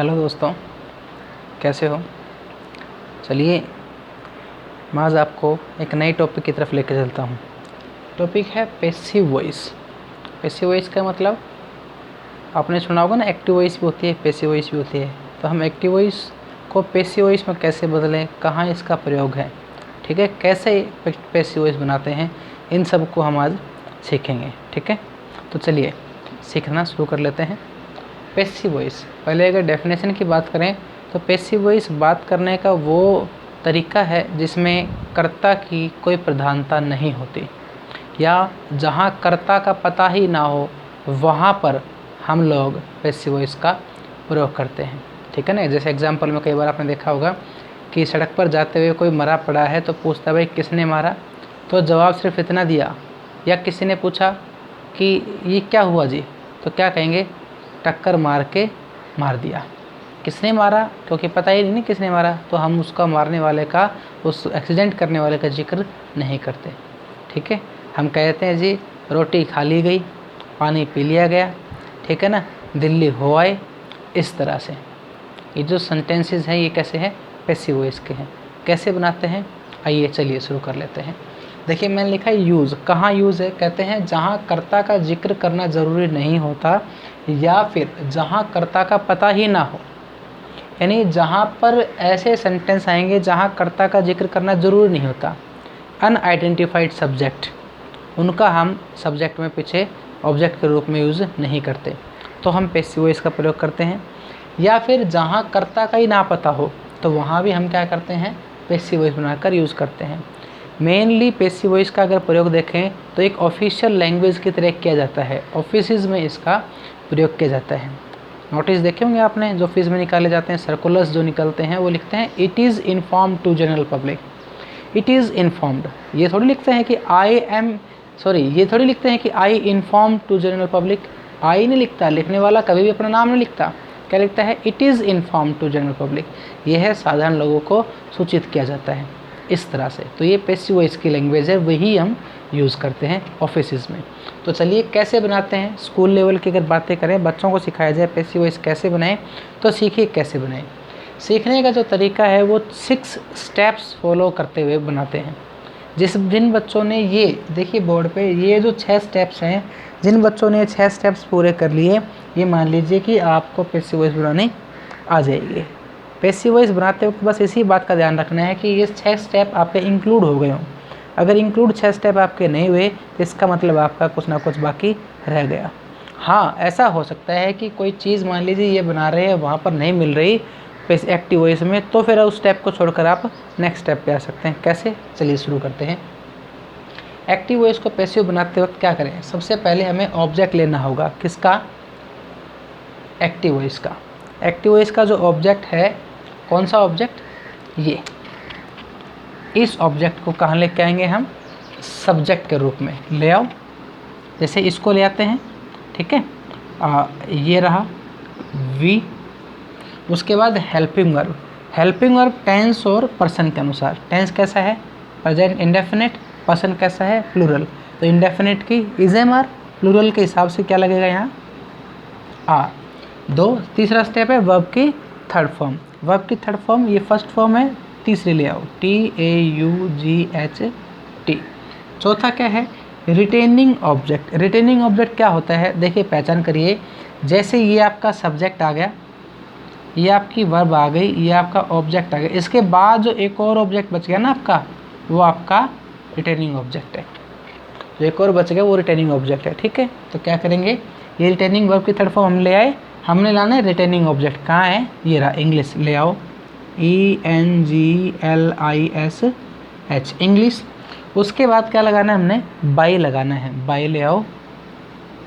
Hello दोस्तों, कैसे हो? चलिए मैं आज आपको एक नई टॉपिक की तरफ लेकर चलता हूँ। टॉपिक है पैसिव वॉइस। पैसिव वॉइस का मतलब आपने सुना होगा ना, एक्टिव वॉइस भी होती है, पैसिव वॉइस भी होती है। तो हम एक्टिव वॉइस को पैसिव वॉइस में कैसे बदलें, कहाँ इसका प्रयोग है, ठीक है, कैसे पैसिव वॉइस बनाते हैं, इन सब को हम आज सीखेंगे। ठीक है, तो चलिए सीखना शुरू कर लेते हैं। पैसिव वॉइस, पहले अगर डेफिनेशन की बात करें तो पैसिव वॉइस बात करने का वो तरीका है जिसमें कर्ता की कोई प्रधानता नहीं होती, या जहाँ कर्ता का पता ही ना हो वहाँ पर हम लोग पैसिव वॉइस का प्रयोग करते हैं। ठीक है ना, जैसे एग्जांपल में कई बार आपने देखा होगा कि सड़क पर जाते हुए कोई मरा पड़ा है तो पूछता भाई किसने मारा, तो जवाब सिर्फ इतना दिया। या किसी ने पूछा कि ये क्या हुआ जी, तो क्या कहेंगे, टक्कर मार के मार दिया। किसने मारा, क्योंकि पता ही नहीं किसने मारा, तो हम उसका मारने वाले का, उस एक्सीडेंट करने वाले का जिक्र नहीं करते। ठीक है, हम कहते हैं जी रोटी खा ली गई, पानी पी लिया गया, ठीक है ना, दिल्ली हो आए। इस तरह से ये जो सेंटेंसेस हैं ये कैसे हैं, पैसिव वॉइस के हैं। कैसे बनाते हैं, आइए चलिए शुरू कर लेते हैं। देखिए मैंने लिखा है यूज़। कहाँ यूज़ है, कहते हैं जहाँ कर्ता का जिक्र करना ज़रूरी नहीं होता, या फिर जहाँ कर्ता का पता ही ना हो। यानी जहाँ पर ऐसे सेंटेंस आएंगे जहाँ कर्ता का जिक्र करना ज़रूरी नहीं होता। अनआइडेंटिफाइड सब्जेक्ट, उनका हम सब्जेक्ट में पीछे ऑब्जेक्ट के रूप में यूज़ नहीं करते, तो हम पैसिव वॉइस का प्रयोग करते हैं। या फिर जहाँ कर्ता का ही ना पता हो तो वहाँ भी हम क्या करते हैं, पैसिव वॉइस बनाकर यूज़ करते हैं। मेनली पैसिव वॉइस का अगर प्रयोग देखें तो एक ऑफिशियल लैंग्वेज की तरह किया जाता है, ऑफिसेज में इसका प्रयोग किया जाता है। नोटिस देखे होंगे आपने, जो ऑफिस में निकाले जाते हैं सर्कुलर्स जो निकलते हैं, वो लिखते हैं it is informed to general public. It is informed, ये थोड़ी लिखते हैं कि ये थोड़ी लिखते हैं कि I inform to general public. I नहीं लिखता, लिखने वाला कभी भी अपना नाम नहीं लिखता, क्या लिखता है, it is inform to general public. यह है साधारण लोगों को सूचित किया जाता है इस तरह से। तो ये पैसिव वॉइस की लैंग्वेज है, वही हम यूज़ करते हैं ऑफिसेज में। तो चलिए कैसे बनाते हैं, स्कूल लेवल की अगर बातें करें, बच्चों को सिखाया जाए पैसिव वॉइस कैसे बनाएं, तो सीखिए कैसे बनाएं। सीखने का जो तरीका है वो 6 स्टेप्स फॉलो करते हुए बनाते हैं। जिन बच्चों ने, ये देखिए बोर्ड पे, ये जो 6 स्टेप्स हैं, जिन बच्चों ने 6 स्टेप्स पूरे कर लिए, ये मान लीजिए कि आपको पैसिव वॉइस बनाने आ जाएगी। पैसिव वॉइस बनाते वक्त बस इसी बात का ध्यान रखना है कि ये 6 स्टेप आपके इंक्लूड हो गए हों। अगर इंक्लूड 6 स्टेप आपके नहीं हुए तो इसका मतलब आपका कुछ ना कुछ बाकी रह गया। हाँ, ऐसा हो सकता है कि कोई चीज़ मान लीजिए ये बना रहे हैं, वहाँ पर नहीं मिल रही एक्टिव वॉइस में, तो फिर उस स्टेप को छोड़कर आप नेक्स्ट स्टेप पे आ सकते हैं। कैसे, चलिए शुरू करते हैं। एक्टिव वॉइस को पैसिव बनाते वक्त क्या करें, सबसे पहले हमें ऑब्जेक्ट लेना होगा। किसका, एक्टिव वॉइस का। एक्टिव वॉइस का जो ऑब्जेक्ट है, कौन सा ऑब्जेक्ट, ये, इस ऑब्जेक्ट को कहाँ लेके आएंगे हम, सब्जेक्ट के रूप में ले आओ। जैसे इसको ले आते हैं, ठीक है, ये रहा वी। उसके बाद helping verb. Helping verb tense और पर्सन के अनुसार, टेंस कैसा है, प्रेजेंट इंडेफिनिट, पर्सन कैसा है, प्लूरल। तो इंडेफिनिट की इज एम आर, प्लूरल के हिसाब से क्या लगेगा यहाँ, आर। 2, तीसरा स्टेप है वर्ब की थर्ड फॉर्म। वर्ब की थर्ड फॉर्म, ये फर्स्ट फॉर्म है, तीसरी ले आओ, TAUGHT। चौथा क्या है, रिटेनिंग ऑब्जेक्ट। रिटेनिंग ऑब्जेक्ट क्या होता है, देखिए पहचान करिए। जैसे ये आपका सब्जेक्ट आ गया, ये आपकी वर्ब आ गई, ये आपका ऑब्जेक्ट आ गया, इसके बाद जो एक और ऑब्जेक्ट बच गया ना आपका, वो आपका रिटेनिंग ऑब्जेक्ट है। जो एक और बच गया वो रिटेनिंग ऑब्जेक्ट है। ठीक है, तो क्या करेंगे, ये रिटेनिंग वर्ब की थर्ड फॉर्म हम ले आए, हमने लाना है रिटेनिंग ऑब्जेक्ट। कहाँ है, ये रहा, इंग्लिश ले आओ, ENGLISH, इंग्लिश। उसके बाद क्या लगाना है हमने, बाई लगाना है, बाई ले आओ।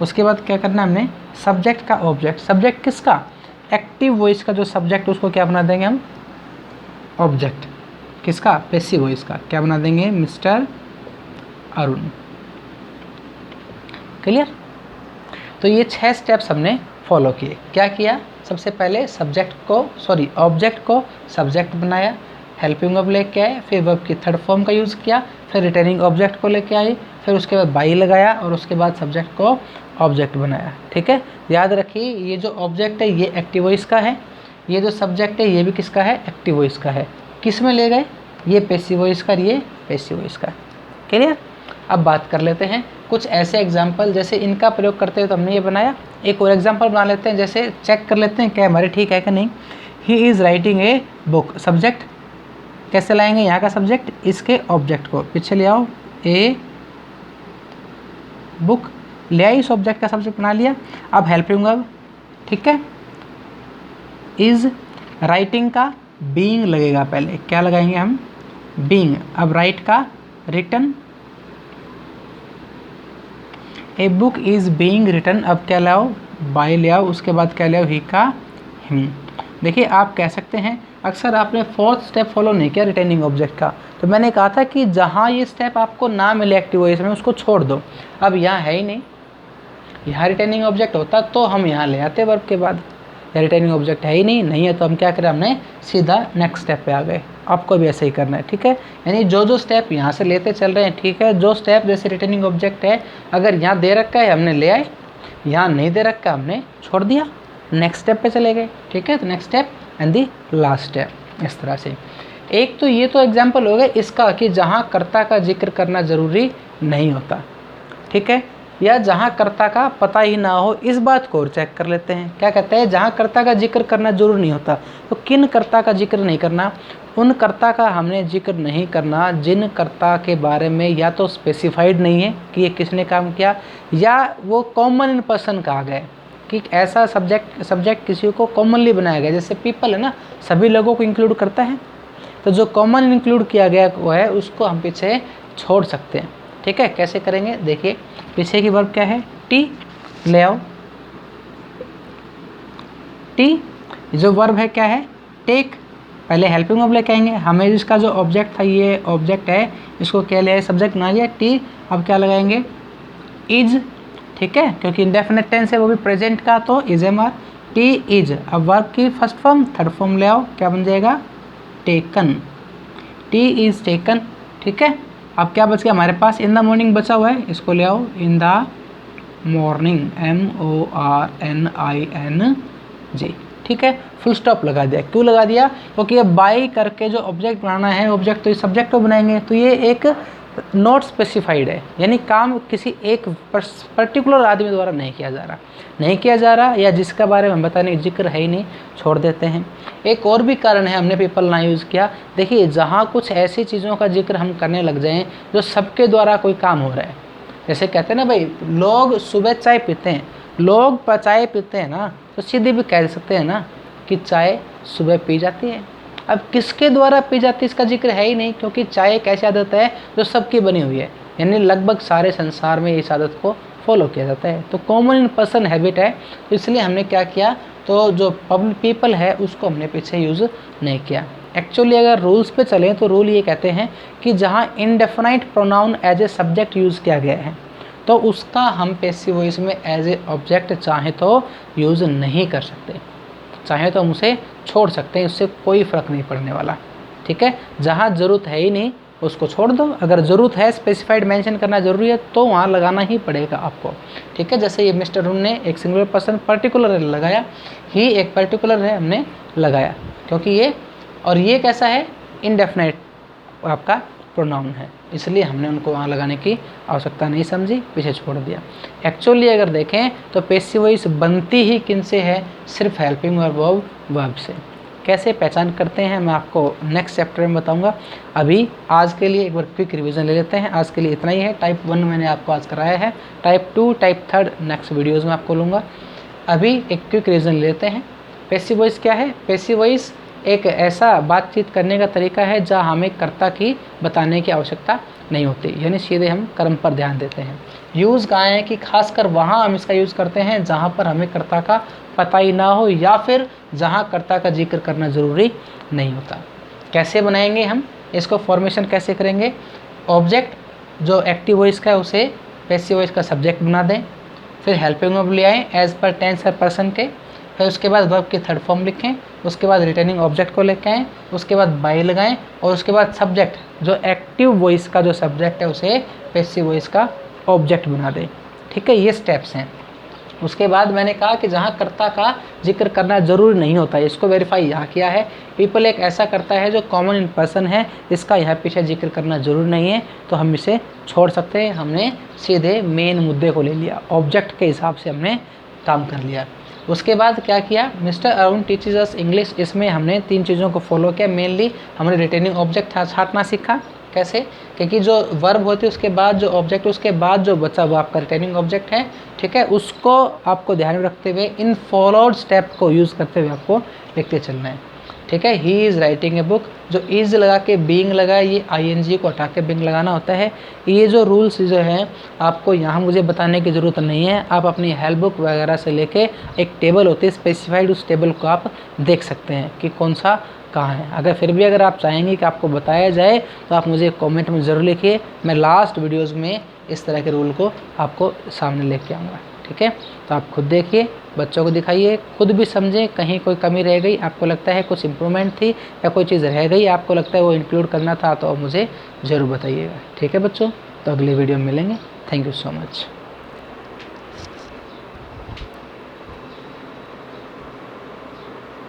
उसके बाद क्या करना है हमने, सब्जेक्ट का ऑब्जेक्ट। सब्जेक्ट किसका, एक्टिव वॉइस का जो सब्जेक्ट, उसको क्या बना देंगे हम, ऑब्जेक्ट। किसका, पैसिव वॉइस का, क्या बना देंगे, मिस्टर अरुण। क्लियर। तो ये 6 स्टेप्स हमने फॉलो किए। क्या किया, सबसे पहले ऑब्जेक्ट को सब्जेक्ट बनाया, हेल्पिंग वर्ब लेके आए, फिर वर्ब की थर्ड फॉर्म का यूज़ किया, फिर रिटर्निंग ऑब्जेक्ट को लेके आए, फिर उसके बाद बाई लगाया, और उसके बाद सब्जेक्ट को ऑब्जेक्ट बनाया। ठीक है, याद रखिए ये जो ऑब्जेक्ट है ये एक्टिव वॉइस का है, ये जो सब्जेक्ट है ये भी किसका है, एक्टिव वॉइस का है। किस में ले गए, ये पैसिव वॉइस का, ये पैसिव वॉइस का। क्लियर। अब बात कर लेते हैं कुछ ऐसे एग्जाम्पल, जैसे इनका प्रयोग करते हुए तो हमने ये बनाया। एक और एग्जाम्पल बना लेते हैं, जैसे चेक कर लेते हैं क्या हमारे ठीक है कि नहीं। He is writing a book, subject कैसे लाएंगे, यहाँ का सब्जेक्ट, इसके ऑब्जेक्ट को पीछे ले आओ, ए बुक ले आई, इस ऑब्जेक्ट का सब्जेक्ट बना लिया। अब हेल्पिंग वर्ब, ठीक है, इज़ राइटिंग का बीइंग लगेगा, पहले क्या लगाएंगे हम, बीइंग। अब राइट का written, a book is being written, अब क्या लाओ, बाय ले आओ, उसके बाद क्या ले आओ, ही का हिम। देखिए आप कह सकते हैं अक्सर आपने फोर्थ स्टेप फॉलो नहीं किया रिटर्निंग ऑब्जेक्ट का, तो मैंने कहा था कि जहाँ ये स्टेप आपको ना मिले एक्टिव वॉइस में उसको छोड़ दो। अब यहाँ है ही नहीं, यहाँ रिटर्निंग ऑब्जेक्ट होता तो हम यहाँ ले आते वर्ब के बाद, या रिटर्निंग ऑब्जेक्ट है ही नहीं है तो हम क्या करें, हमने सीधा नेक्स्ट स्टेप पे आ गए। आपको भी ऐसे ही करना है, ठीक है। यानी जो स्टेप यहाँ से लेते चल रहे हैं, ठीक है, जो स्टेप जैसे रिटर्निंग ऑब्जेक्ट है अगर यहाँ दे रखा है हमने ले आए, यहाँ नहीं दे रखा हमने छोड़ दिया, नेक्स्ट स्टेप पे चले गए, ठीक है। तो next step and the last step, इस तरह से। एक तो ये तो एग्जाम्पल हो गया इसका कि जहाँ कर्ता का जिक्र करना ज़रूरी नहीं होता, ठीक है, या जहाँ कर्ता का पता ही ना हो, इस बात को और चेक कर लेते हैं। क्या कहते हैं, जहाँ कर्ता का जिक्र करना जरूरी नहीं होता, तो किन कर्ता का जिक्र नहीं करना, उन कर्ता का हमने जिक्र नहीं करना जिन कर्ता के बारे में या तो स्पेसिफाइड नहीं है कि ये किसने काम किया, या वो कॉमन इन पर्सन कहा गया कि ऐसा सब्जेक्ट किसी को कॉमनली बनाया गया, जैसे पीपल है ना, सभी लोगों को इंक्लूड करता है, तो जो कॉमन इंक्लूड किया गया वो है उसको हम पीछे छोड़ सकते हैं, ठीक है। कैसे करेंगे, देखिए पीछे की वर्ब क्या है, टी ले आओ, टी जो वर्ब है क्या है, टेक, पहले हेल्पिंग वर्ब लेके आएंगे, हमें इसका जो ऑब्जेक्ट था ये ऑब्जेक्ट है, इसको क्या लिया, सब्जेक्ट बना लिया टी। अब क्या लगाएंगे, इज, ठीक है, क्योंकि इंडेफिनिट टेंस है वो भी प्रेजेंट का, तो इज एम आर, टी इज। अब वर्ब की फर्स्ट फॉर्म थर्ड फॉर्म ले आओ, क्या बन जाएगा, टेकन, टी इज टेकन, ठीक है। अब क्या बच गया हमारे पास, इन द मॉर्निंग बचा हुआ है, इसको ले आओ, इन द मॉर्निंग, MORNING, ठीक है, फुल स्टॉप लगा दिया। क्यों लगा दिया, क्योंकि ये बाई करके जो ऑब्जेक्ट बनाना है, ऑब्जेक्ट तो इस सब्जेक्ट को बनाएंगे, तो ये एक नॉट स्पेसिफाइड है, यानी काम किसी एक पर्टिकुलर आदमी द्वारा नहीं किया जा रहा, या जिसका बारे में बताने का जिक्र है ही नहीं, छोड़ देते हैं। एक और भी कारण है हमने पीपल ना यूज़ किया, देखिए जहाँ कुछ ऐसी चीज़ों का जिक्र हम करने लग जाएं जो सबके द्वारा कोई काम हो रहा है, जैसे कहते हैं ना भाई लोग सुबह चाय पीते हैं, लोग चाय पीते हैं ना, तो सीधे भी कह सकते हैं ना कि चाय सुबह पी जाती है। अब किसके द्वारा पी जाती है इसका जिक्र है ही नहीं, क्योंकि चाय एक ऐसी आदत है जो सबकी बनी हुई है, यानी लगभग सारे संसार में इस आदत को फॉलो किया जाता है, तो कॉमन इन पर्सन हैबिट है, तो इसलिए हमने क्या किया, तो जो पब्लिक पीपल है उसको हमने पीछे यूज़ नहीं किया। एक्चुअली अगर रूल्स पे चलें तो रूल ये कहते हैं कि जहाँ indefinite pronoun as a subject use किया गया है तो उसका हम पैसिव वॉइस में एज ए ऑब्जेक्ट चाहे तो यूज़ नहीं कर सकते, चाहे तो हम उसे छोड़ सकते हैं, उससे कोई फ़र्क नहीं पड़ने वाला, ठीक है। जहाँ ज़रूरत है ही नहीं उसको छोड़ दो, अगर ज़रूरत है स्पेसिफाइड मेंशन करना ज़रूरी है तो वहाँ लगाना ही पड़ेगा आपको, ठीक है। जैसे ये मिस्टर रूम ने एक सिंगुलर पर्सन पर्टिकुलर लगाया, ही एक पर्टिकुलर है हमने लगाया, क्योंकि ये और ये कैसा है, इनडेफिनाइट आपका प्रोनाउन है, इसलिए हमने उनको वहाँ लगाने की आवश्यकता नहीं समझी, पीछे छोड़ दिया। एक्चुअली अगर देखें तो पैसिव वॉइस बनती ही किन से है, सिर्फ हेल्पिंग वर्ब से। कैसे पहचान करते हैं मैं आपको नेक्स्ट चैप्टर में बताऊंगा। अभी आज के लिए एक बार क्विक रिवीजन ले लेते हैं, आज के लिए इतना ही है। टाइप 1 मैंने आपको आज कराया है, टाइप 2 टाइप 3 नेक्स्ट वीडियोज़ में आपको लूँगा। अभी एक क्विक रिवीजन लेते हैं। पैसिव वॉइस क्या है, पैसिव वॉइस एक ऐसा बातचीत करने का तरीका है जहाँ हमें कर्ता की बताने की आवश्यकता नहीं होती, यानी सीधे हम कर्म पर ध्यान देते हैं। यूज़ कहाँ है कि खासकर वहाँ हम इसका यूज़ करते हैं जहाँ पर हमें कर्ता का पता ही ना हो या फिर जहाँ कर्ता का जिक्र करना ज़रूरी नहीं होता। कैसे बनाएंगे हम इसको, फॉर्मेशन कैसे करेंगे, ऑब्जेक्ट जो एक्टिव वॉइस का है उसे पैसिव वॉइस का सब्जेक्ट बना दें, फिर हेल्पिंग वर्ब ले आएँ एज पर टेंस और पर्सन के, फिर उसके बाद वर्ब की थर्ड फॉर्म लिखें, उसके बाद रिटर्निंग ऑब्जेक्ट को लेकर आएँ, उसके बाद बाय लगाएं और उसके बाद सब्जेक्ट जो एक्टिव वॉइस का जो सब्जेक्ट है उसे पैसिव वॉइस का ऑब्जेक्ट बना दें, ठीक है। ये स्टेप्स हैं। उसके बाद मैंने कहा कि जहाँ कर्ता का जिक्र करना ज़रूरी नहीं होता है, इसको वेरीफाई यहाँ किया है। पीपल एक ऐसा करता है जो कॉमन इन पर्सन है, इसका यहाँ पीछे जिक्र करना ज़रूरी नहीं है, तो हम इसे छोड़ सकते हैं। हमने सीधे मेन मुद्दे को ले लिया, ऑब्जेक्ट के हिसाब से हमने काम कर लिया। उसके बाद क्या किया, मिस्टर अरुण टीचर्स अस इंग्लिश, इसमें हमने 3 चीज़ों को फॉलो किया। मेनली हमने रिटेनिंग ऑब्जेक्ट छांटना सीखा। कैसे, क्योंकि जो वर्ब होती है उसके बाद जो ऑब्जेक्ट, उसके बाद जो बचा वो आपका रिटेनिंग ऑब्जेक्ट है, ठीक है। उसको आपको ध्यान में रखते हुए इन फॉलोड स्टेप को यूज़ करते हुए आपको लिखते चलना है, ठीक है। He is writing a book, जो इज़ लगा के बीइंग लगा है, ये आईएनजी को हटा के बीइंग लगाना होता है। ये जो रूल्स जो हैं आपको यहाँ मुझे बताने की ज़रूरत नहीं है, आप अपनी हेल्प बुक वगैरह से लेके एक टेबल होती है स्पेसिफाइड, उस टेबल को आप देख सकते हैं कि कौन सा कहाँ है। अगर फिर भी अगर आप चाहेंगे कि आपको बताया जाए तो आप मुझे कमेंट में ज़रूर लिखिए, मैं लास्ट वीडियोज़ में इस तरह के रूल को आपको सामने लेके आऊँगा, ठीक है। तो आप खुद देखिए, बच्चों को दिखाइए, खुद भी समझें, कहीं कोई कमी रह गई, आपको लगता है कुछ इम्प्रूवमेंट थी या कोई चीज़ रह गई, आपको लगता है वो इंक्लूड करना था, तो मुझे ज़रूर बताइएगा, ठीक है बच्चों। तो अगले वीडियो में मिलेंगे। Thank you so much.